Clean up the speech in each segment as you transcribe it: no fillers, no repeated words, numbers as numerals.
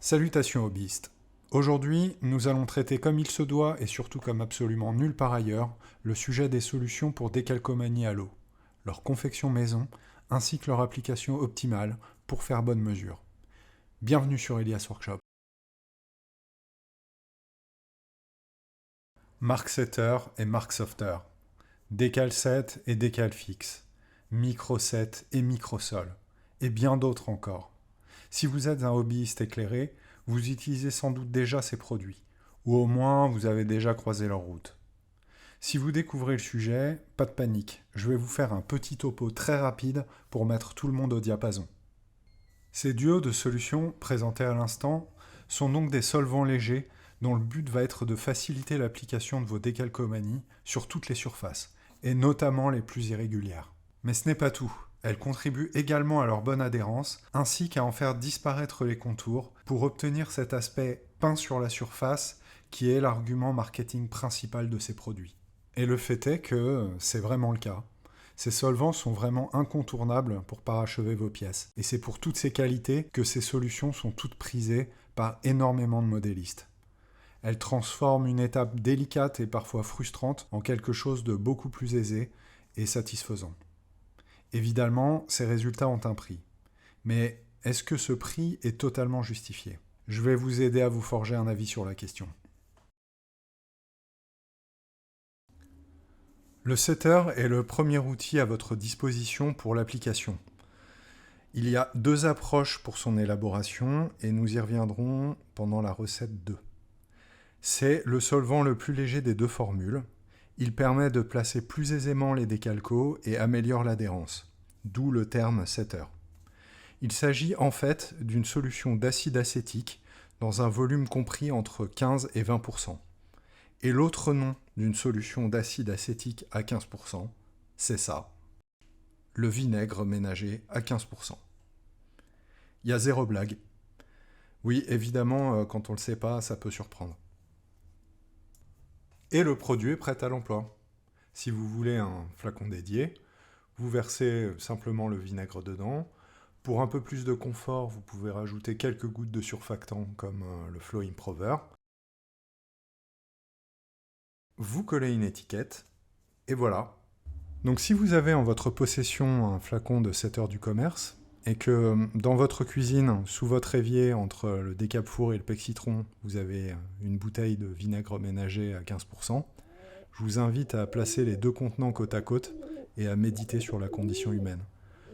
Salutations hobbyistes. Aujourd'hui, nous allons traiter comme il se doit et surtout comme absolument nulle part ailleurs le sujet des solutions pour décalcomanie à l'eau, leur confection maison ainsi que leur application optimale pour faire bonne mesure. Bienvenue sur Elias Workshop. Mark Setter et Mark Softer. Décal set et décal fixe. Micro set et microsol. Et bien d'autres encore. Si vous êtes un hobbyiste éclairé, vous utilisez sans doute déjà ces produits, ou au moins vous avez déjà croisé leur route. Si vous découvrez le sujet, pas de panique, je vais vous faire un petit topo très rapide pour mettre tout le monde au diapason. Ces duos de solutions présentés à l'instant sont donc des solvants légers dont le but va être de faciliter l'application de vos décalcomanies sur toutes les surfaces, et notamment les plus irrégulières. Mais ce n'est pas tout. Elles contribuent également à leur bonne adhérence, ainsi qu'à en faire disparaître les contours pour obtenir cet aspect peint sur la surface qui est l'argument marketing principal de ces produits. Et le fait est que c'est vraiment le cas. Ces solvants sont vraiment incontournables pour parachever vos pièces. Et c'est pour toutes ces qualités que ces solutions sont toutes prisées par énormément de modélistes. Elles transforment une étape délicate et parfois frustrante en quelque chose de beaucoup plus aisé et satisfaisant. Évidemment, ces résultats ont un prix. Mais est-ce que ce prix est totalement justifié? Je vais vous aider à vous forger un avis sur la question. Le setter est le premier outil à votre disposition pour l'application. Il y a deux approches pour son élaboration et nous y reviendrons pendant la recette 2. C'est le solvant le plus léger des deux formules. Il permet de placer plus aisément les décalcos et améliore l'adhérence, d'où le terme setter. Il s'agit en fait d'une solution d'acide acétique dans un volume compris entre 15 et 20%. Et l'autre nom d'une solution d'acide acétique à 15%, c'est ça, le vinaigre ménager à 15%. Il y a zéro blague. Oui, évidemment, quand on ne le sait pas, ça peut surprendre. Et le produit est prêt à l'emploi. Si vous voulez un flacon dédié, vous versez simplement le vinaigre dedans. Pour un peu plus de confort, vous pouvez rajouter quelques gouttes de surfactant comme le Flow Improver. Vous collez une étiquette, et voilà. Donc si vous avez en votre possession un flacon de 7 heures du commerce, et que dans votre cuisine, sous votre évier, entre le décap-four et le pec-citron, vous avez une bouteille de vinaigre ménager à 15%, je vous invite à placer les deux contenants côte à côte et à méditer sur la condition humaine,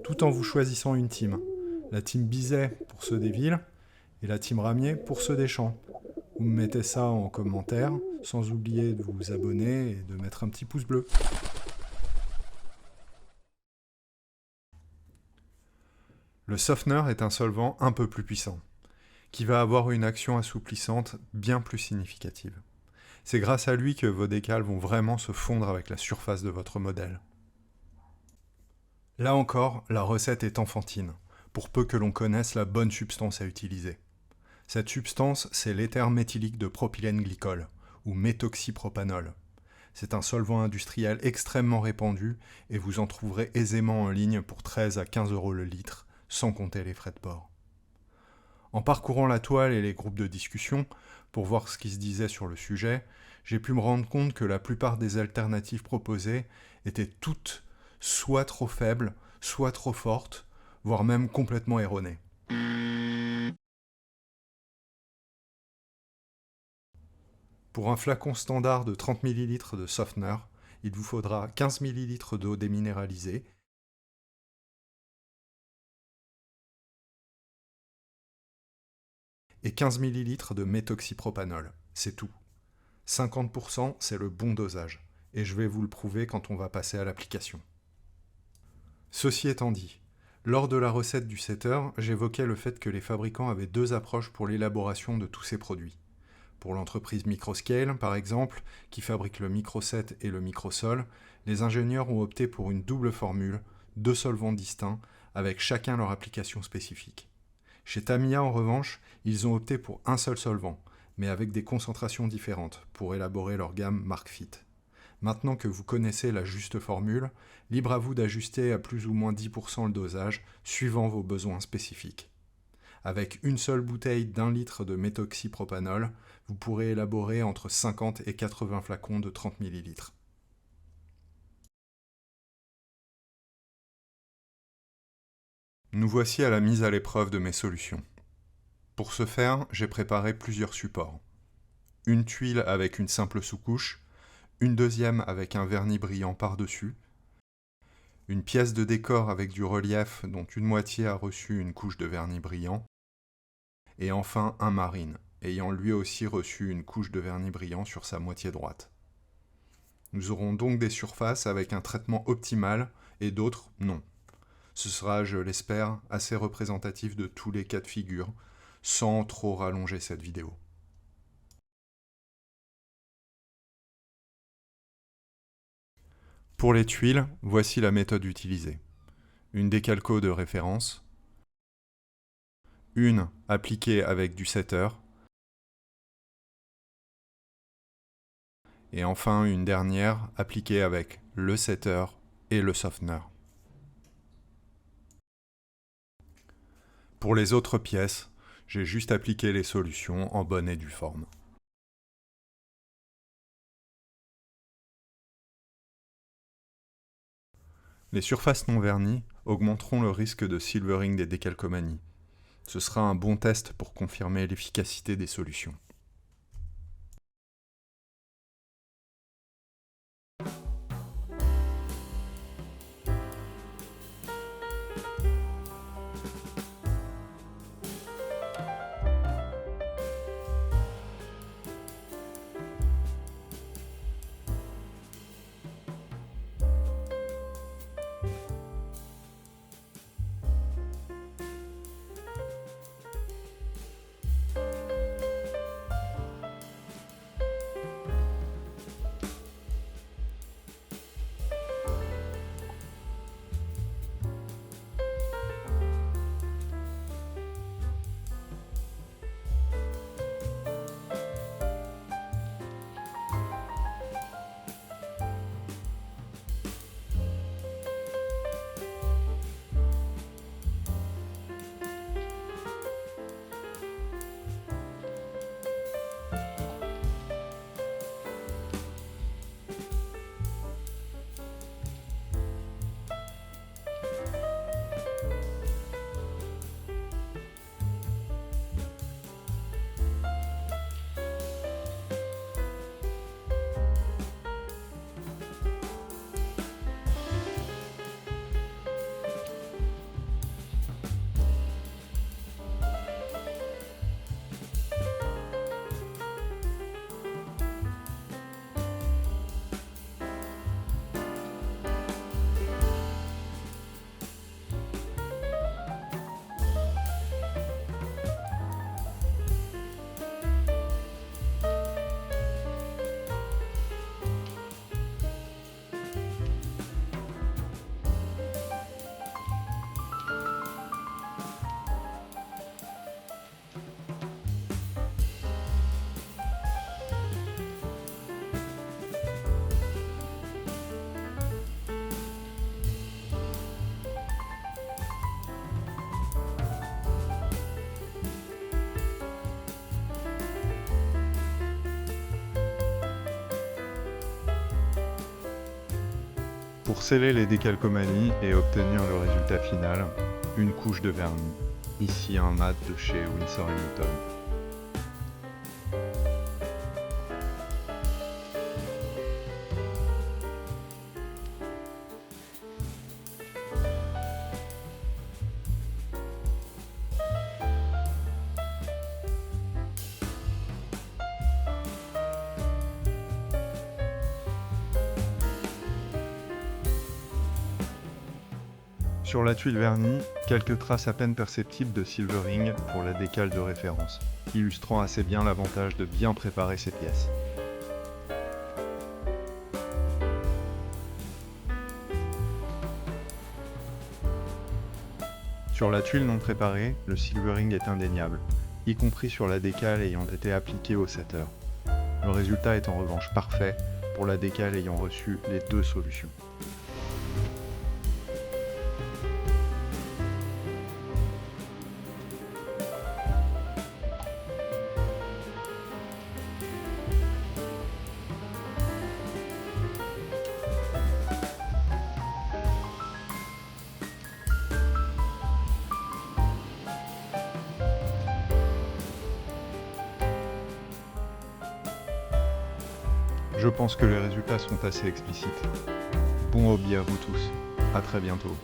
tout en vous choisissant une team. La team Bizet pour ceux des villes, et la team Ramier pour ceux des champs. Vous me mettez ça en commentaire, sans oublier de vous abonner et de mettre un petit pouce bleu. Le softener est un solvant un peu plus puissant, qui va avoir une action assouplissante bien plus significative. C'est grâce à lui que vos décals vont vraiment se fondre avec la surface de votre modèle. Là encore, la recette est enfantine, pour peu que l'on connaisse la bonne substance à utiliser. Cette substance, c'est l'éther méthylique de propylène glycol, ou méthoxypropanol. C'est un solvant industriel extrêmement répandu, et vous en trouverez aisément en ligne pour 13 à 15 € le litre, sans compter les frais de port. En parcourant la toile et les groupes de discussion, pour voir ce qui se disait sur le sujet, j'ai pu me rendre compte que la plupart des alternatives proposées étaient toutes soit trop faibles, soit trop fortes, voire même complètement erronées. Pour un flacon standard de 30 ml de softener, il vous faudra 15 ml d'eau déminéralisée et 15 ml de méthoxypropanol. C'est tout. 50%, c'est le bon dosage. Et je vais vous le prouver quand on va passer à l'application. Ceci étant dit, lors de la recette du setter, j'évoquais le fait que les fabricants avaient deux approches pour l'élaboration de tous ces produits. Pour l'entreprise Microscale, par exemple, qui fabrique le microset et le microsol, les ingénieurs ont opté pour une double formule, deux solvants distincts, avec chacun leur application spécifique. Chez Tamiya, en revanche, ils ont opté pour un seul solvant, mais avec des concentrations différentes, pour élaborer leur gamme MarkFit. Maintenant que vous connaissez la juste formule, libre à vous d'ajuster à plus ou moins 10% le dosage, suivant vos besoins spécifiques. Avec une seule bouteille d'1 litre de méthoxypropanol, vous pourrez élaborer entre 50 et 80 flacons de 30 ml. Nous voici à la mise à l'épreuve de mes solutions. Pour ce faire, j'ai préparé plusieurs supports. Une tuile avec une simple sous-couche, une deuxième avec un vernis brillant par-dessus, une pièce de décor avec du relief dont une moitié a reçu une couche de vernis brillant, et enfin un marine, ayant lui aussi reçu une couche de vernis brillant sur sa moitié droite. Nous aurons donc des surfaces avec un traitement optimal et d'autres non. Ce sera, je l'espère, assez représentatif de tous les cas de figure, sans trop rallonger cette vidéo. Pour les tuiles, voici la méthode utilisée. Une décalco de référence, une appliquée avec du setter, et enfin une dernière appliquée avec le setter et le softener. Pour les autres pièces, j'ai juste appliqué les solutions en bonne et due forme. Les surfaces non vernies augmenteront le risque de silvering des décalcomanies. Ce sera un bon test pour confirmer l'efficacité des solutions. Pour sceller les décalcomanies et obtenir le résultat final, une couche de vernis, ici un mat de chez Winsor & Newton. Sur la tuile vernie, quelques traces à peine perceptibles de silvering pour la décale de référence, illustrant assez bien l'avantage de bien préparer ces pièces. Sur la tuile non préparée, le silvering est indéniable, y compris sur la décale ayant été appliquée au setter. Le résultat est en revanche parfait pour la décale ayant reçu les deux solutions. Je pense que les résultats sont assez explicites. Bon hobby à vous tous. À très bientôt.